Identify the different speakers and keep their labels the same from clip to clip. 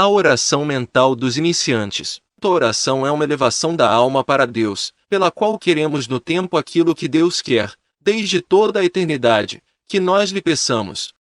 Speaker 1: A oração mental dos iniciantes. A oração é uma elevação da alma para Deus, pela qual queremos no tempo aquilo que Deus quer, desde toda a eternidade, que nós lhe peçamos.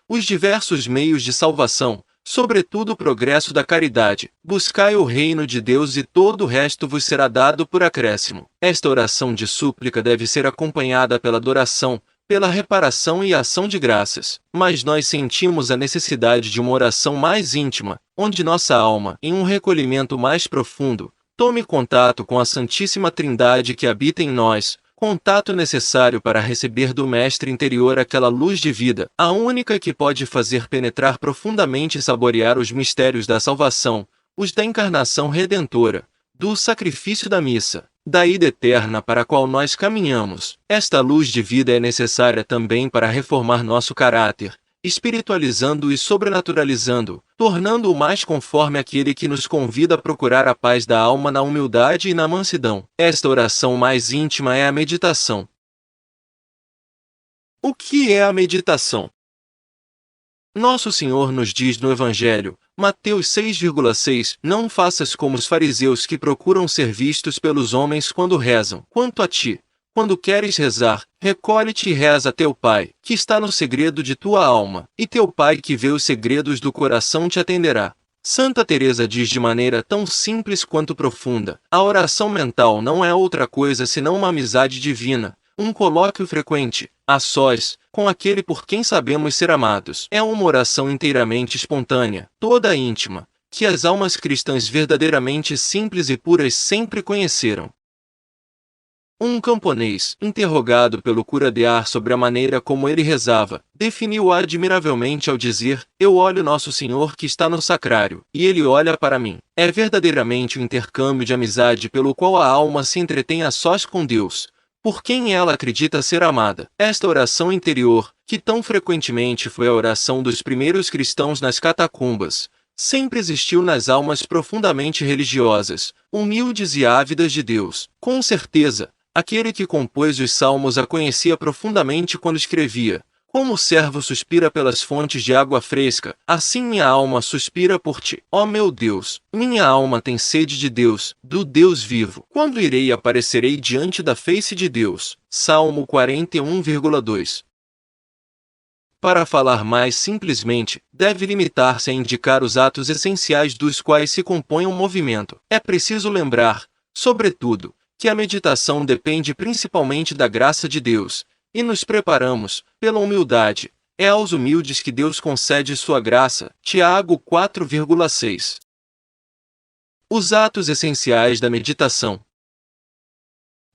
Speaker 1: Os diversos meios de salvação, sobretudo o progresso da caridade. Buscai o reino de Deus e todo o resto vos será dado por acréscimo. Esta oração de súplica deve ser acompanhada pela adoração, pela reparação e ação de graças. Mas nós sentimos a necessidade de uma oração mais íntima, onde nossa alma, em um recolhimento mais profundo, tome contato com a Santíssima Trindade que habita em nós, contato necessário para receber do Mestre interior aquela luz de vida, a única que pode fazer penetrar profundamente e saborear os mistérios da salvação, os da encarnação redentora, do sacrifício da missa, da ida eterna para a qual nós caminhamos. Esta luz de vida é necessária também para reformar nosso caráter, espiritualizando e sobrenaturalizando, tornando-o mais conforme aquele que nos convida a procurar a paz da alma na humildade e na mansidão. Esta oração mais íntima é a meditação. O que é a meditação? Nosso Senhor nos diz no Evangelho, Mateus 6,6, não faças como os fariseus que procuram ser vistos pelos homens quando rezam. Quanto a ti, quando queres rezar, recolhe-te e reza a teu Pai, que está no segredo de tua alma, e teu Pai que vê os segredos do coração te atenderá. Santa Teresa diz de maneira tão simples quanto profunda, a oração mental não é outra coisa senão uma amizade divina, um colóquio frequente, a sós, com aquele por quem sabemos ser amados. É uma oração inteiramente espontânea, toda íntima, que as almas cristãs verdadeiramente simples e puras sempre conheceram. Um camponês, interrogado pelo cura de Ars sobre a maneira como ele rezava, definiu-a admiravelmente ao dizer: eu olho Nosso Senhor que está no sacrário, e ele olha para mim. É verdadeiramente o intercâmbio de amizade pelo qual a alma se entretém a sós com Deus, por quem ela acredita ser amada. Esta oração interior, que tão frequentemente foi a oração dos primeiros cristãos nas catacumbas, sempre existiu nas almas profundamente religiosas, humildes e ávidas de Deus. Com certeza, aquele que compôs os salmos a conhecia profundamente quando escrevia: como o servo suspira pelas fontes de água fresca, assim minha alma suspira por ti. Ó meu Deus, minha alma tem sede de Deus, do Deus vivo. Quando irei e aparecerei diante da face de Deus. Salmo 41,2. Para falar mais simplesmente, deve limitar-se a indicar os atos essenciais dos quais se compõe um movimento. É preciso lembrar, sobretudo, que a meditação depende principalmente da graça de Deus, e nos preparamos, pela humildade. É aos humildes que Deus concede sua graça. Tiago 4,6. Os atos essenciais da meditação.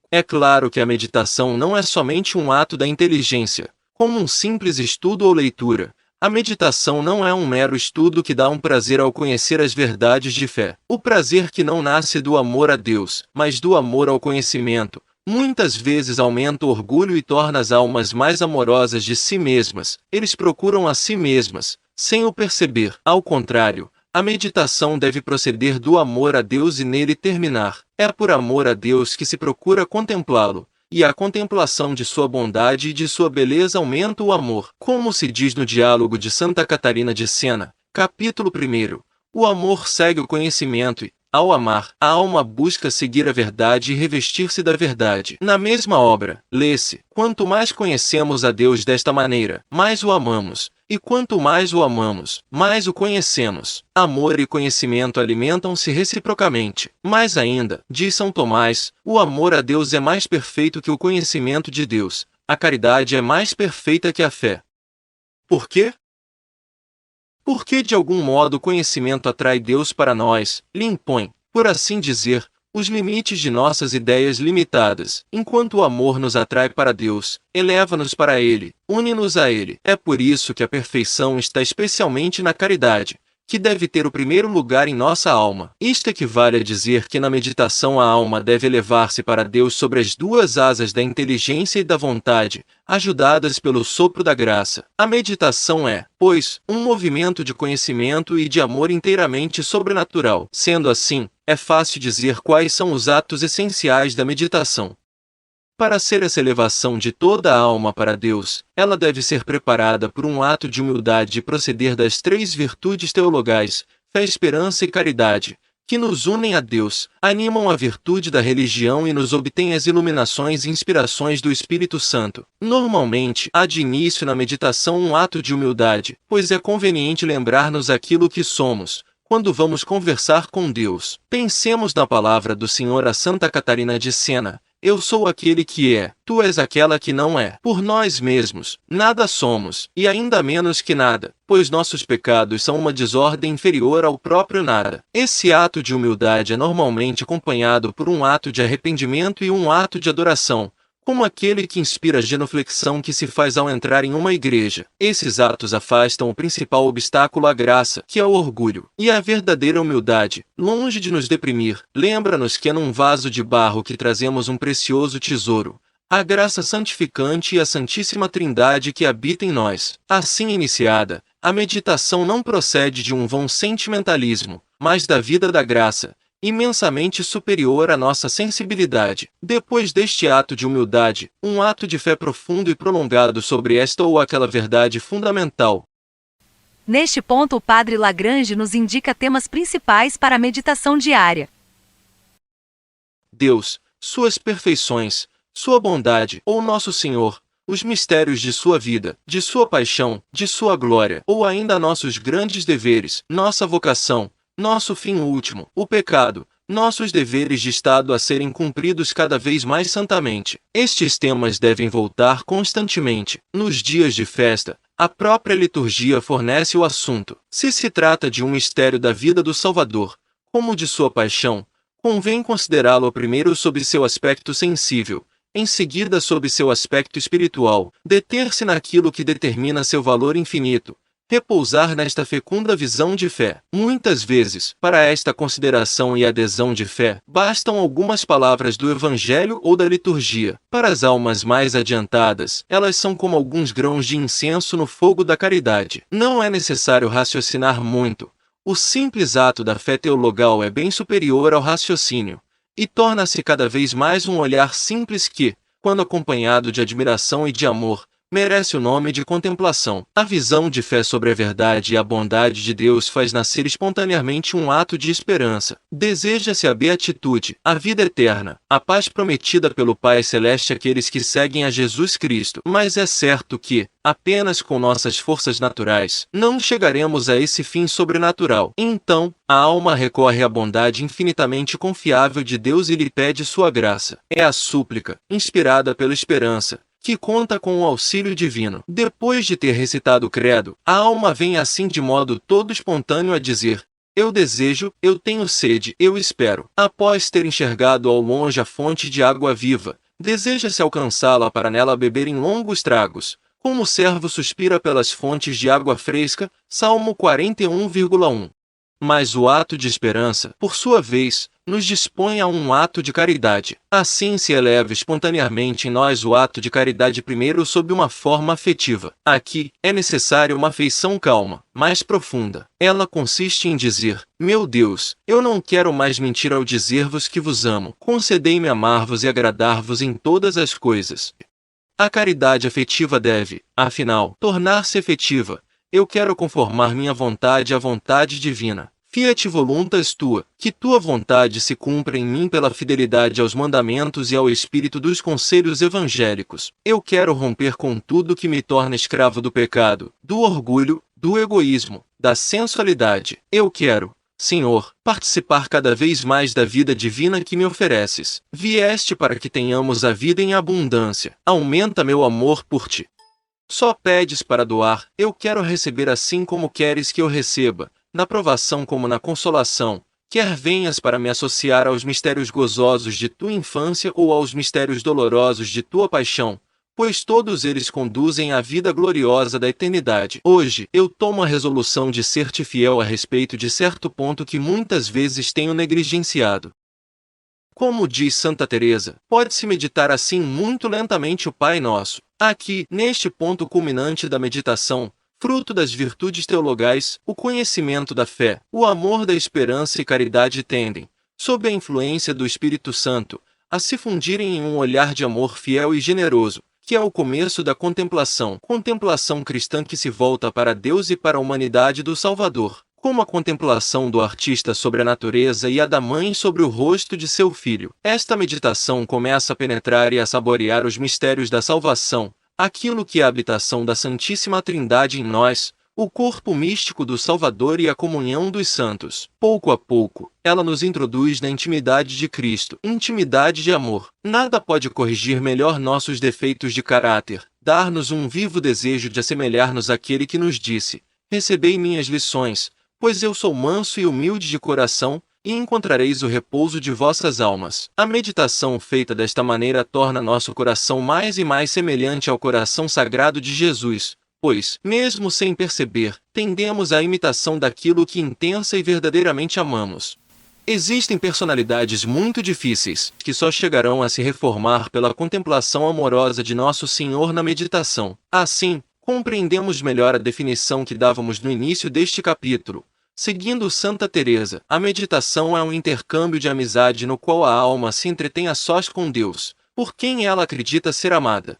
Speaker 1: É claro que a meditação não é somente um ato da inteligência, como um simples estudo ou leitura. A meditação não é um mero estudo que dá um prazer ao conhecer as verdades de fé. O prazer que não nasce do amor a Deus, mas do amor ao conhecimento, muitas vezes aumenta o orgulho e torna as almas mais amorosas de si mesmas. Eles procuram a si mesmas, sem o perceber. Ao contrário, a meditação deve proceder do amor a Deus e nele terminar. É por amor a Deus que se procura contemplá-lo, e a contemplação de sua bondade e de sua beleza aumenta o amor. Como se diz no diálogo de Santa Catarina de Sena, capítulo 1, o amor segue o conhecimento e, ao amar, a alma busca seguir a verdade e revestir-se da verdade. Na mesma obra, lê-se: quanto mais conhecemos a Deus desta maneira, mais o amamos, e quanto mais o amamos, mais o conhecemos. Amor e conhecimento alimentam-se reciprocamente. Mais ainda, diz São Tomás, o amor a Deus é mais perfeito que o conhecimento de Deus, a caridade é mais perfeita que a fé. Por quê? Porque de algum modo o conhecimento atrai Deus para nós, lhe impõe, por assim dizer, os limites de nossas ideias limitadas, enquanto o amor nos atrai para Deus, eleva-nos para Ele, une-nos a Ele. É por isso que a perfeição está especialmente na caridade, que deve ter o primeiro lugar em nossa alma. Isto equivale a dizer que na meditação a alma deve elevar-se para Deus sobre as duas asas da inteligência e da vontade, ajudadas pelo sopro da graça. A meditação é, pois, um movimento de conhecimento e de amor inteiramente sobrenatural. Sendo assim, é fácil dizer quais são os atos essenciais da meditação. Para ser essa elevação de toda a alma para Deus, ela deve ser preparada por um ato de humildade e proceder das 3 virtudes teologais, fé, esperança e caridade, que nos unem a Deus, animam a virtude da religião e nos obtêm as iluminações e inspirações do Espírito Santo. Normalmente, há de início na meditação um ato de humildade, pois é conveniente lembrar-nos aquilo que somos, quando vamos conversar com Deus. Pensemos na palavra do Senhor a Santa Catarina de Sena: eu sou aquele que é, tu és aquela que não é. Por nós mesmos, nada somos, e ainda menos que nada, pois nossos pecados são uma desordem inferior ao próprio nada. Esse ato de humildade é normalmente acompanhado por um ato de arrependimento e um ato de adoração, como aquele que inspira a genuflexão que se faz ao entrar em uma igreja. Esses atos afastam o principal obstáculo à graça, que é o orgulho. E a verdadeira humildade, longe de nos deprimir, lembra-nos que é num vaso de barro que trazemos um precioso tesouro, a graça santificante e a Santíssima Trindade que habita em nós. Assim iniciada, a meditação não procede de um vão sentimentalismo, mas da vida da graça, imensamente superior à nossa sensibilidade. Depois deste ato de humildade, um ato de fé profundo e prolongado sobre esta ou aquela verdade fundamental.
Speaker 2: Neste ponto, o Padre Lagrange nos indica temas principais para a meditação diária.
Speaker 1: Deus, suas perfeições, sua bondade, ou Nosso Senhor, os mistérios de sua vida, de sua paixão, de sua glória, ou ainda nossos grandes deveres, nossa vocação, nosso fim último, o pecado, nossos deveres de Estado a serem cumpridos cada vez mais santamente. Estes temas devem voltar constantemente. Nos dias de festa, a própria liturgia fornece o assunto. Se se trata de um mistério da vida do Salvador, como de sua paixão, convém considerá-lo primeiro sob seu aspecto sensível, em seguida sob seu aspecto espiritual, deter-se naquilo que determina seu valor infinito, repousar nesta fecunda visão de fé. Muitas vezes, para esta consideração e adesão de fé, bastam algumas palavras do Evangelho ou da liturgia. Para as almas mais adiantadas, elas são como alguns grãos de incenso no fogo da caridade. Não é necessário raciocinar muito. O simples ato da fé teologal é bem superior ao raciocínio, e torna-se cada vez mais um olhar simples que, quando acompanhado de admiração e de amor, merece o nome de contemplação. A visão de fé sobre a verdade e a bondade de Deus faz nascer espontaneamente um ato de esperança. Deseja-se a beatitude, a vida eterna, a paz prometida pelo Pai Celeste àqueles que seguem a Jesus Cristo. Mas é certo que, apenas com nossas forças naturais, não chegaremos a esse fim sobrenatural. Então, a alma recorre à bondade infinitamente confiável de Deus e lhe pede sua graça. É a súplica, inspirada pela esperança, que conta com o auxílio divino. Depois de ter recitado o credo, a alma vem assim de modo todo espontâneo a dizer: eu desejo, eu tenho sede, eu espero. Após ter enxergado ao longe a fonte de água viva, deseja-se alcançá-la para nela beber em longos tragos, como o servo suspira pelas fontes de água fresca. Salmo 41,1. Mas o ato de esperança, por sua vez, nos dispõe a um ato de caridade. Assim se eleva espontaneamente em nós o ato de caridade primeiro sob uma forma afetiva. Aqui, é necessária uma afeição calma, mais profunda. Ela consiste em dizer: meu Deus, eu não quero mais mentir ao dizer-vos que vos amo. Concedei-me amar-vos e agradar-vos em todas as coisas. A caridade afetiva deve, afinal, tornar-se efetiva. Eu quero conformar minha vontade à vontade divina. Fiat voluntas tua, que tua vontade se cumpra em mim pela fidelidade aos mandamentos e ao espírito dos conselhos evangélicos. Eu quero romper com tudo que me torna escravo do pecado, do orgulho, do egoísmo, da sensualidade. Eu quero, Senhor, participar cada vez mais da vida divina que me ofereces. Vieste para que tenhamos a vida em abundância. Aumenta meu amor por ti. Só pedes para doar, eu quero receber assim como queres que eu receba, na provação como na consolação. Quer venhas para me associar aos mistérios gozosos de tua infância ou aos mistérios dolorosos de tua paixão, pois todos eles conduzem à vida gloriosa da eternidade. Hoje, eu tomo a resolução de ser-te fiel a respeito de certo ponto que muitas vezes tenho negligenciado. Como diz Santa Teresa, pode-se meditar assim muito lentamente o Pai Nosso. Aqui, neste ponto culminante da meditação, fruto das virtudes teologais, o conhecimento da fé, o amor da esperança e caridade tendem, sob a influência do Espírito Santo, a se fundirem em um olhar de amor fiel e generoso, que é o começo da contemplação cristã que se volta para Deus e para a humanidade do Salvador, como a contemplação do artista sobre a natureza e a da mãe sobre o rosto de seu filho. Esta meditação começa a penetrar e a saborear os mistérios da salvação, aquilo que é a habitação da Santíssima Trindade em nós, o corpo místico do Salvador e a comunhão dos santos. Pouco a pouco, ela nos introduz na intimidade de Cristo, intimidade de amor. Nada pode corrigir melhor nossos defeitos de caráter, dar-nos um vivo desejo de assemelhar-nos àquele que nos disse: recebei minhas lições, pois eu sou manso e humilde de coração, e encontrareis o repouso de vossas almas. A meditação feita desta maneira torna nosso coração mais e mais semelhante ao coração sagrado de Jesus, pois, mesmo sem perceber, tendemos à imitação daquilo que intensa e verdadeiramente amamos. Existem personalidades muito difíceis, que só chegarão a se reformar pela contemplação amorosa de Nosso Senhor na meditação. Assim, compreendemos melhor a definição que dávamos no início deste capítulo. Seguindo Santa Teresa, a meditação é um intercâmbio de amizade no qual a alma se entretém a sós com Deus, por quem ela acredita ser amada.